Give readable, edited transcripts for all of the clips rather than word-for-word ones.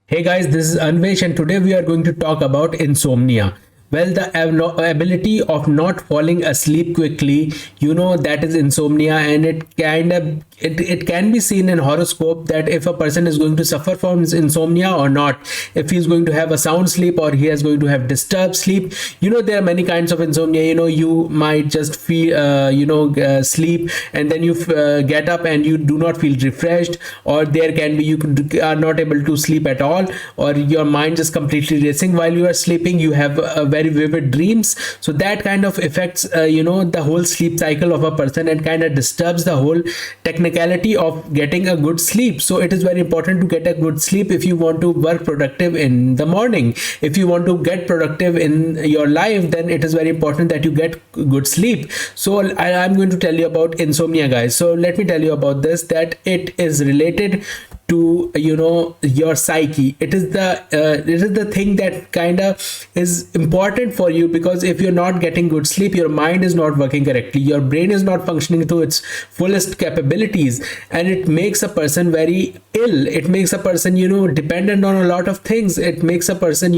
Hey guys, this is Anvesh, and today we are going to talk about insomnia. Well, the ability of not falling asleep quickly, that is insomnia, and it can be seen in horoscope that if a person is going to suffer from insomnia or not, if he's going to have a sound sleep or he is going to have disturbed sleep. There are many kinds of insomnia. You might just feel sleep, and then you get up and you do not feel refreshed, or there can be are not able to sleep at all, or your mind is completely racing while you are sleeping. You have very vivid dreams, so that kind of affects the whole sleep cycle of a person and kind of disturbs the whole technicality of getting a good sleep. So it is very important to get a good sleep if you want to work productive in the morning. If you want to get productive in your life, then it is very important that you get good sleep. So I'm going to tell you about insomnia, guys. So let me tell you about this, that it is related to your psyche. It is the thing that kind of is important for you, because if you're not getting good sleep, your mind is not working correctly, your brain is not functioning to its fullest capabilities, and it makes a person very ill. It makes a person dependent on a lot of things. It makes a person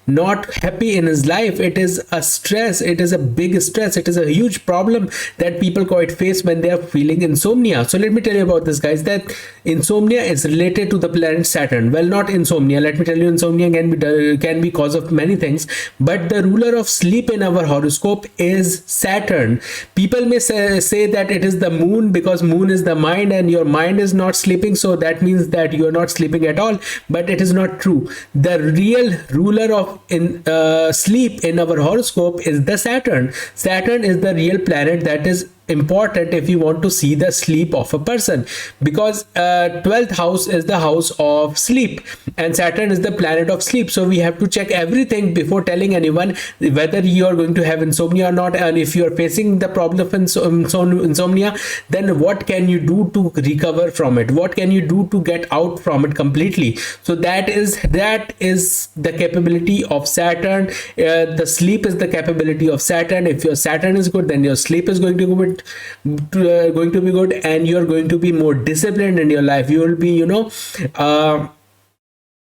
not happy in his life. It is a stress, it is a big stress, it is a huge problem that people quite face when they are feeling insomnia. So let me tell you about this, guys, that insomnia is related to the planet Saturn. Well, not insomnia. Let me tell you, insomnia can be cause of many things, but the ruler of sleep in our horoscope is Saturn. People may say that it is the moon, because moon is the mind and your mind is not sleeping, so that means that you are not sleeping at all. But it is not true. The real ruler of sleep in our horoscope is the Saturn. Saturn is the real planet that is important if you want to see the sleep of a person, because 12th house is the house of sleep and Saturn is the planet of sleep. So we have to check everything before telling anyone whether you are going to have insomnia or not. And if you are facing the problem of insomnia, then what can you do to recover from it? What can you do to get out from it completely? So that is the capability of Saturn. The sleep is the capability of Saturn. If your Saturn is good, then your sleep is going to be good, and you're going to be more disciplined in your life. You will be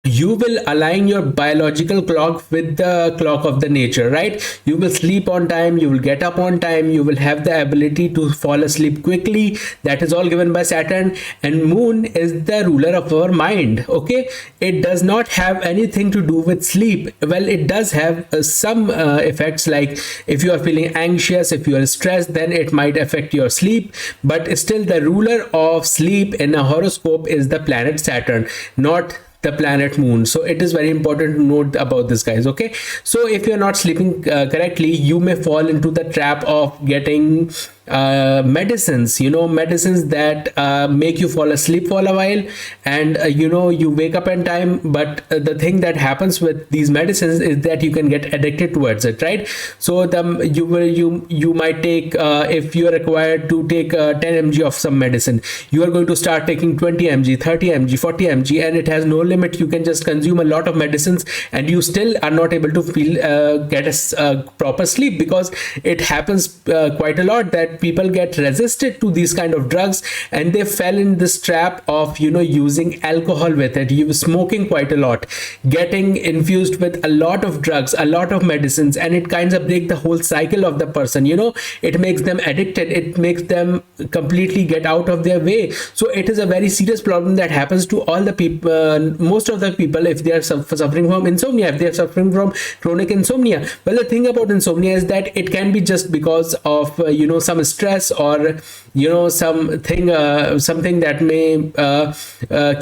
you will align your biological clock with the clock of the nature, right? You will sleep on time, you will get up on time, you will have the ability to fall asleep quickly. That is all given by Saturn. And moon is the ruler of our mind. Okay, it does not have anything to do with sleep. Well, it does have some effects, like if you are feeling anxious, if you are stressed, then it might affect your sleep. But still, the ruler of sleep in a horoscope is the planet Saturn, not the planet moon. So it is very important to note about this, guys. Okay, so if you're not sleeping correctly, you may fall into the trap of getting medicines that make you fall asleep for a while, and you wake up in time. But the thing that happens with these medicines is that you can get addicted towards it, right? So you might take, if you are required to take 10 mg of some medicine, you are going to start taking 20 mg, 30 mg, 40 mg, and it has no limit. You can just consume a lot of medicines and you still are not able to get a proper sleep, because it happens quite a lot that people get resisted to these kind of drugs, and they fell in this trap of using alcohol with it, you smoking quite a lot, getting infused with a lot of drugs, a lot of medicines, and it kind of break the whole cycle of the person. It makes them addicted, it makes them completely get out of their way. So it is a very serious problem that happens to all the people, most of the people, if they are suffering from insomnia, if they are suffering from chronic insomnia. Well, the thing about insomnia is that it can be just because of some stress, or something that may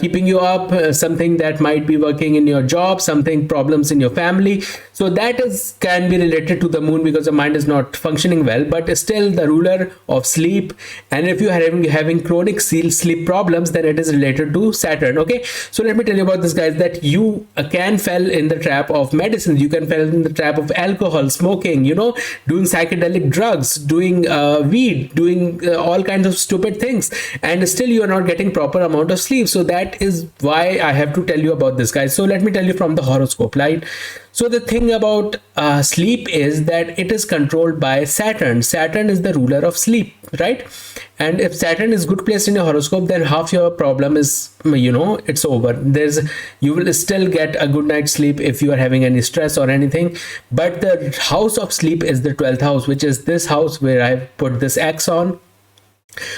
keeping you up, something that might be working in your job, something problems in your family. So that can be related to the moon, because the mind is not functioning well. But still, the ruler of sleep, and if you are having chronic sleep problems, then it is related to Saturn. Okay, so let me tell you about this, guys, that you can fall in the trap of medicines, you can fall in the trap of alcohol, smoking, doing psychedelic drugs, doing weed, doing all kinds of stupid things, and still you are not getting proper amount of sleep. So that is why I have to tell you about this, guys. So let me tell you from the horoscope, right? So the thing about sleep is that it is controlled by Saturn. Saturn is the ruler of sleep, right? And if Saturn is good placed in your horoscope, then half your problem is, it's over. You will still get a good night's sleep if you are having any stress or anything. But the house of sleep is the 12th house, which is this house where I put this X on.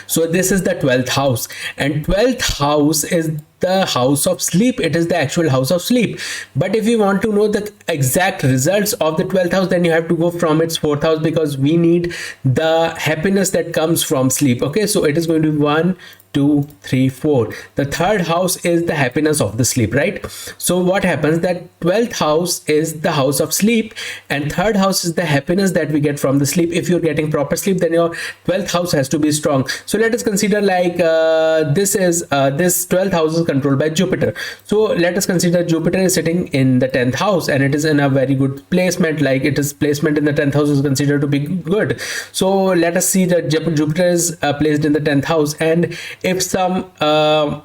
So this is the 12th house, and 12th house is the house of sleep. It is the actual house of sleep. But if you want to know the exact results of the 12th house, then you have to go from its 4th house, because we need the happiness that comes from sleep. Okay, so it is going to be 1, 2, 3, 4. The third house is the happiness of the sleep, right? So what happens, that 12th house is the house of sleep, and third house is the happiness that we get from the sleep. If you're getting proper sleep, then your 12th house has to be strong. So let us consider, like, this 12th house is controlled by Jupiter. So let us consider Jupiter is sitting in the 10th house, and it is in a very good placement. Like, it is placement in the 10th house is considered to be good. So let us see that Jupiter is placed in the 10th house, and if some kind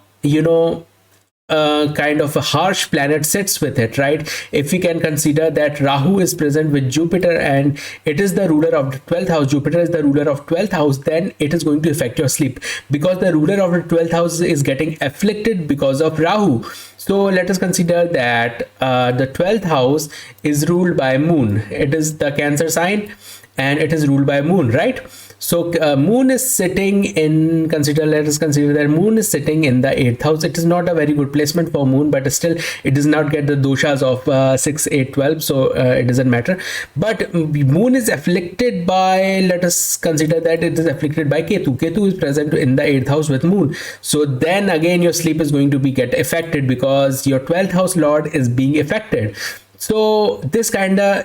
of a harsh planet sits with it, right? If we can consider that Rahu is present with Jupiter and it is the ruler of the 12th house, Jupiter is the ruler of 12th house, then it is going to affect your sleep, because the ruler of the 12th house is getting afflicted because of Rahu. So let us consider that the 12th house is ruled by Moon. It is the Cancer sign and it is ruled by Moon, right? So Moon is sitting in, let us consider that Moon is sitting in the 8th house. It is not a very good placement for Moon, but still it does not get the doshas of 6, 8, 12, so it doesn't matter. But Moon is afflicted by, let us consider that it is afflicted by Ketu. Ketu is present in the 8th house with Moon. So then again your sleep is going to get affected, because your 12th house lord is being affected. So this kind of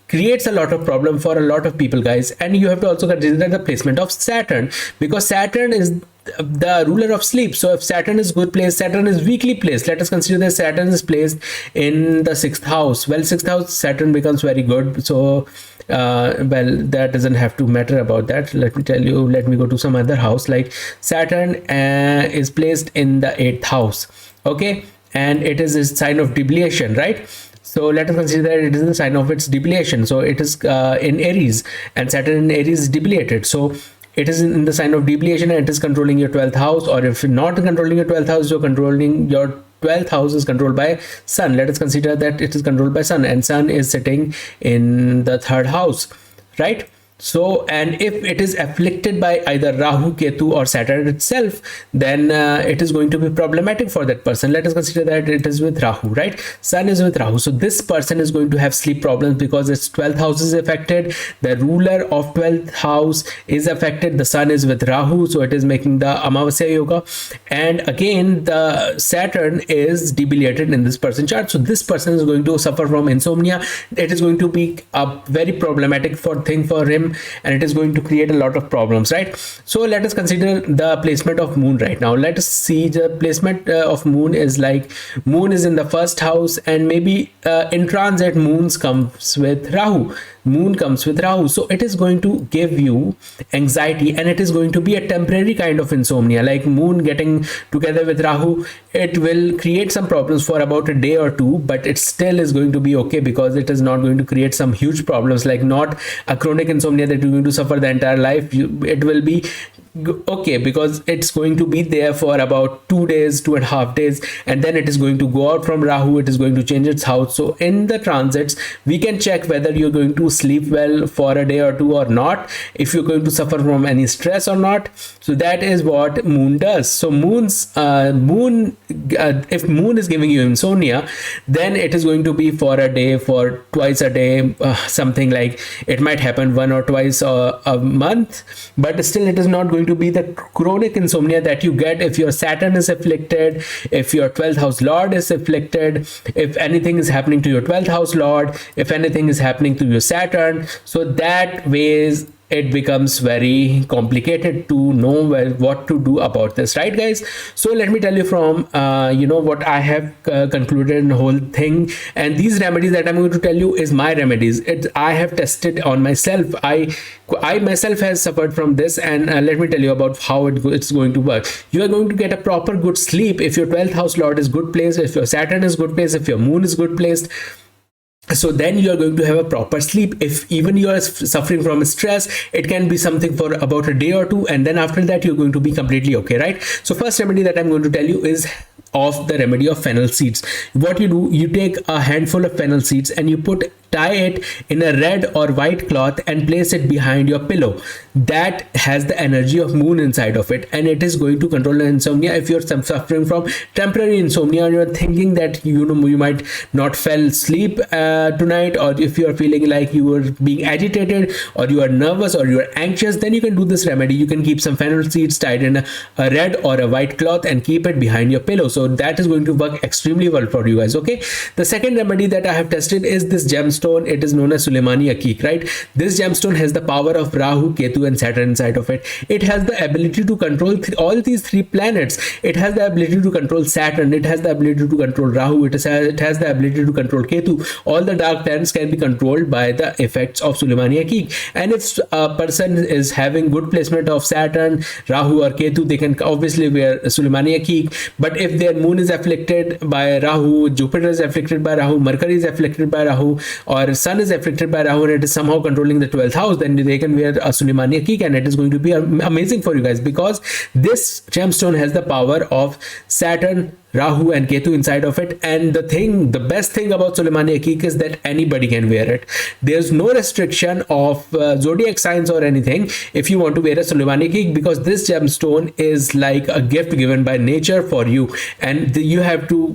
creates a lot of problem for a lot of people, guys. And you have to also consider the placement of Saturn, because Saturn is the ruler of sleep. So if Saturn is good placed, Saturn is weakly placed. Let us consider that Saturn is placed in the 6th house. Well, 6th house Saturn becomes very good. So well, that doesn't have to matter about that. Let me tell you, let me go to some other house. Like Saturn is placed in the 8th house, okay, and it is a sign of debilation, right? So let us consider that it is the sign of its debilation. So it is in Aries, and Saturn in Aries is debilitated. So it is in the sign of debilation, and it is controlling your 12th house. Or if you're not controlling your 12th house, you're controlling your 12th house is controlled by Sun. Let us consider that it is controlled by Sun, and Sun is sitting in the 3rd house, right? So, and if it is afflicted by either Rahu, Ketu or Saturn itself, then it is going to be problematic for that person. Let us consider that it is with Rahu, right? Sun is with Rahu. So this person is going to have sleep problems because its 12th house is affected. The ruler of 12th house is affected. The Sun is with Rahu. So it is making the Amavasya Yoga. And again, the Saturn is debilitated in this person chart. So this person is going to suffer from insomnia. It is going to be a very problematic thing for him, and it is going to create a lot of problems, right? So let us consider the placement of Moon right now. Let us see the placement of Moon is like Moon is in the 1st house, and maybe in transit Moon comes with Rahu. Moon comes with Rahu, so it is going to give you anxiety, and it is going to be a temporary kind of insomnia. Like Moon getting together with Rahu, it will create some problems for about a day or two, but it still is going to be okay, because it is not going to create some huge problems, like not a chronic insomnia that you're going to suffer the entire life. It will be okay, because it's going to be there for about 2 days, 2.5 days, and then it is going to go out from Rahu. It is going to change its house. So in the transits, we can check whether you're going to sleep well for a day or two or not, if you're going to suffer from any stress or not. So that is what Moon does. So if Moon is giving you insomnia, then it is going to be for a day, for twice a day, something like it might happen 1 or twice a month, but still it is not going to be the chronic insomnia that you get if your Saturn is afflicted, if your 12th house lord is afflicted, if anything is happening to your 12th house lord, if anything is happening to your Saturn. So that ways it becomes very complicated to know what to do about this, right, guys? So let me tell you from what I have concluded in the whole thing, and these remedies that I'm going to tell you is my remedies. I have tested on myself. I myself has suffered from this, and let me tell you about how it's going to work. You are going to get a proper good sleep if your 12th house lord is good placed, if your Saturn is good placed, if your Moon is good placed. So then you are going to have a proper sleep. If even you are suffering from stress, it can be something for about a day or two, and then after that you're going to be completely okay, right? So first remedy that I'm going to tell you is of the remedy of fennel seeds. What you do, you take a handful of fennel seeds and you tie it in a red or white cloth and place it behind your pillow. That has the energy of moon inside of it, and it is going to control the insomnia. If you're suffering from temporary insomnia, or you're thinking that you might not fall asleep tonight, or if you're feeling like you are being agitated, or you are nervous, or you are anxious, then you can do this remedy. You can keep some fennel seeds tied in a red or a white cloth and keep it behind your pillow. So that is going to work extremely well for you guys. Okay, the second remedy that I have tested is this gemstone. It is known as Suleimani Akik, right? This gemstone has the power of Rahu, Ketu and Saturn inside of it. It has the ability to control all these three planets. It has the ability to control Saturn. It has the ability to control Rahu. It has the ability to control Ketu. All the dark planets can be controlled by the effects of Suleimani Akik. And if a person is having good placement of Saturn, Rahu or Ketu, they can obviously wear Suleimani Akik. But if their moon is afflicted by Rahu, Jupiter is afflicted by Rahu, Mercury is afflicted by Rahu, or sun is afflicted by Rahu, and it is somehow controlling the 12th house, then they can wear a Suleimani Akik, and it is going to be amazing for you guys, because this gemstone has the power of Saturn, Rahu and Ketu inside of it. And the best thing about Suleimani Akik is that anybody can wear it. There's no restriction of zodiac signs or anything if you want to wear a Suleimani Akik, because this gemstone is like a gift given by nature for you, and you have to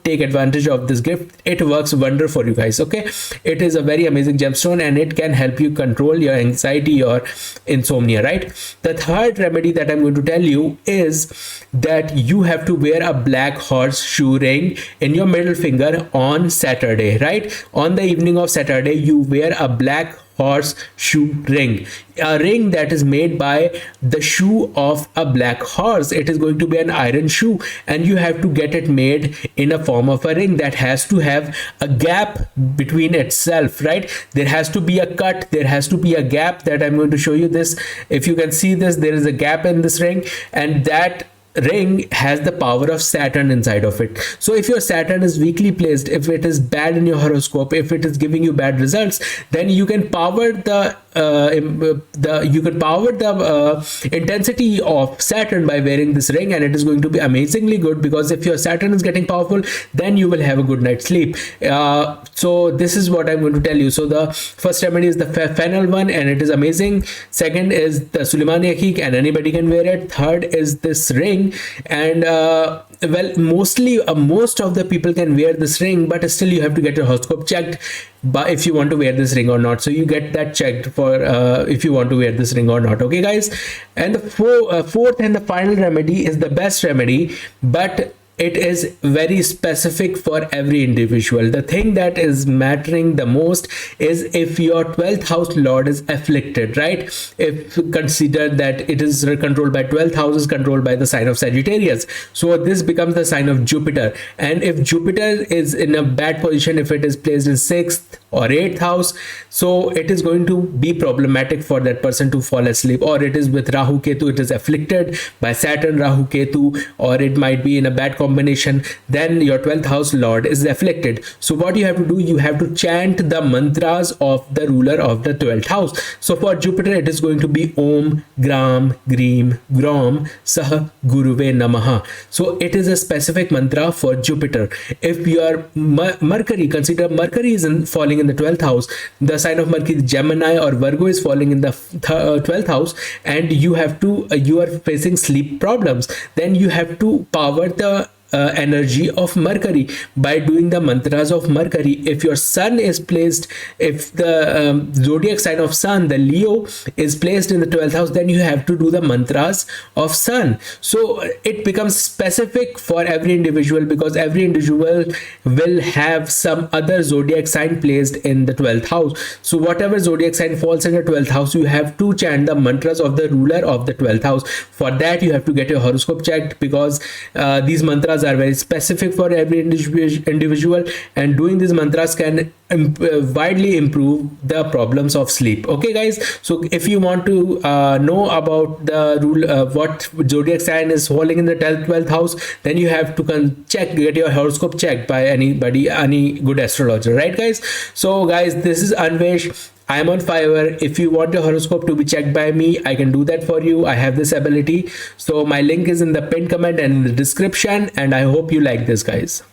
take advantage of this gift. It works wonder for you guys. Okay, it is a very amazing gemstone, and it can help you control your anxiety or insomnia, right? The third remedy that I'm going to tell you is that you have to wear a black horseshoe ring in your middle finger on Saturday, right? On the evening of Saturday, you wear a black horseshoe ring, a ring that is made by the shoe of a black horse. It is going to be an iron shoe, and you have to get it made in a form of a ring that has to have a gap between itself, right? There has to be a cut, there has to be a gap. That I'm going to show you this. If you can see this, there is a gap in this ring, and that ring has the power of Saturn inside of it. So if your Saturn is weakly placed, if it is bad in your horoscope, if it is giving you bad results, then you can power the intensity of Saturn by wearing this ring, and it is going to be amazingly good, because if your Saturn is getting powerful, then you will have a good night's sleep. So this is what I'm going to tell you. So the first remedy is the fennel one, and it is amazing. Second is the Suleimani Akik, and anybody can wear it. Third is this ring, and well, most of the people can wear this ring, but still you have to get your horoscope checked but if you want to wear this ring or not. So you get that checked for if you want to wear this ring or not. Okay guys, and the fourth and the final remedy is the best remedy, but it is very specific for every individual. The thing that is mattering the most is if your 12th house lord is afflicted, right? If consider that it is controlled by 12th house is controlled by the sign of Sagittarius, so this becomes the sign of Jupiter. And if Jupiter is in a bad position, if it is placed in 6th or 8th house, so it is going to be problematic for that person to fall asleep. Or it is with Rahu Ketu, it is afflicted by Saturn, Rahu Ketu, or it might be in a bad combination, then your 12th house lord is afflicted. So what you have to do, you have to chant the mantras of the ruler of the 12th house. So for Jupiter, it is going to be Om Gram Greem Grom Sah Guruve Namaha. So it is a specific mantra for Jupiter. If your Mercury, consider Mercury is falling in the 12th house, the sign of Mercury, Gemini or Virgo, is falling in the 12th house, and you are facing sleep problems, then you have to power the energy of Mercury by doing the mantras of Mercury. If your sun is placed, if the zodiac sign of sun, the Leo, is placed in the 12th house, then you have to do the mantras of sun. So it becomes specific for every individual, because every individual will have some other zodiac sign placed in the 12th house. So whatever zodiac sign falls in the 12th house, you have to chant the mantras of the ruler of the 12th house. For that, you have to get your horoscope checked, because these mantras mantras are very specific for every individual, and doing these mantras can widely improve the problems of sleep. Okay guys, so if you want to know about the rule, what zodiac sign is falling in the 12th house, then you have to get your horoscope checked by anybody, any good astrologer, right guys? So guys, this is Anvesh. I am on Fiverr. If you want your horoscope to be checked by me, I can do that for you. I have this ability. So my link is in the pinned comment and in the description, and I hope you like this guys.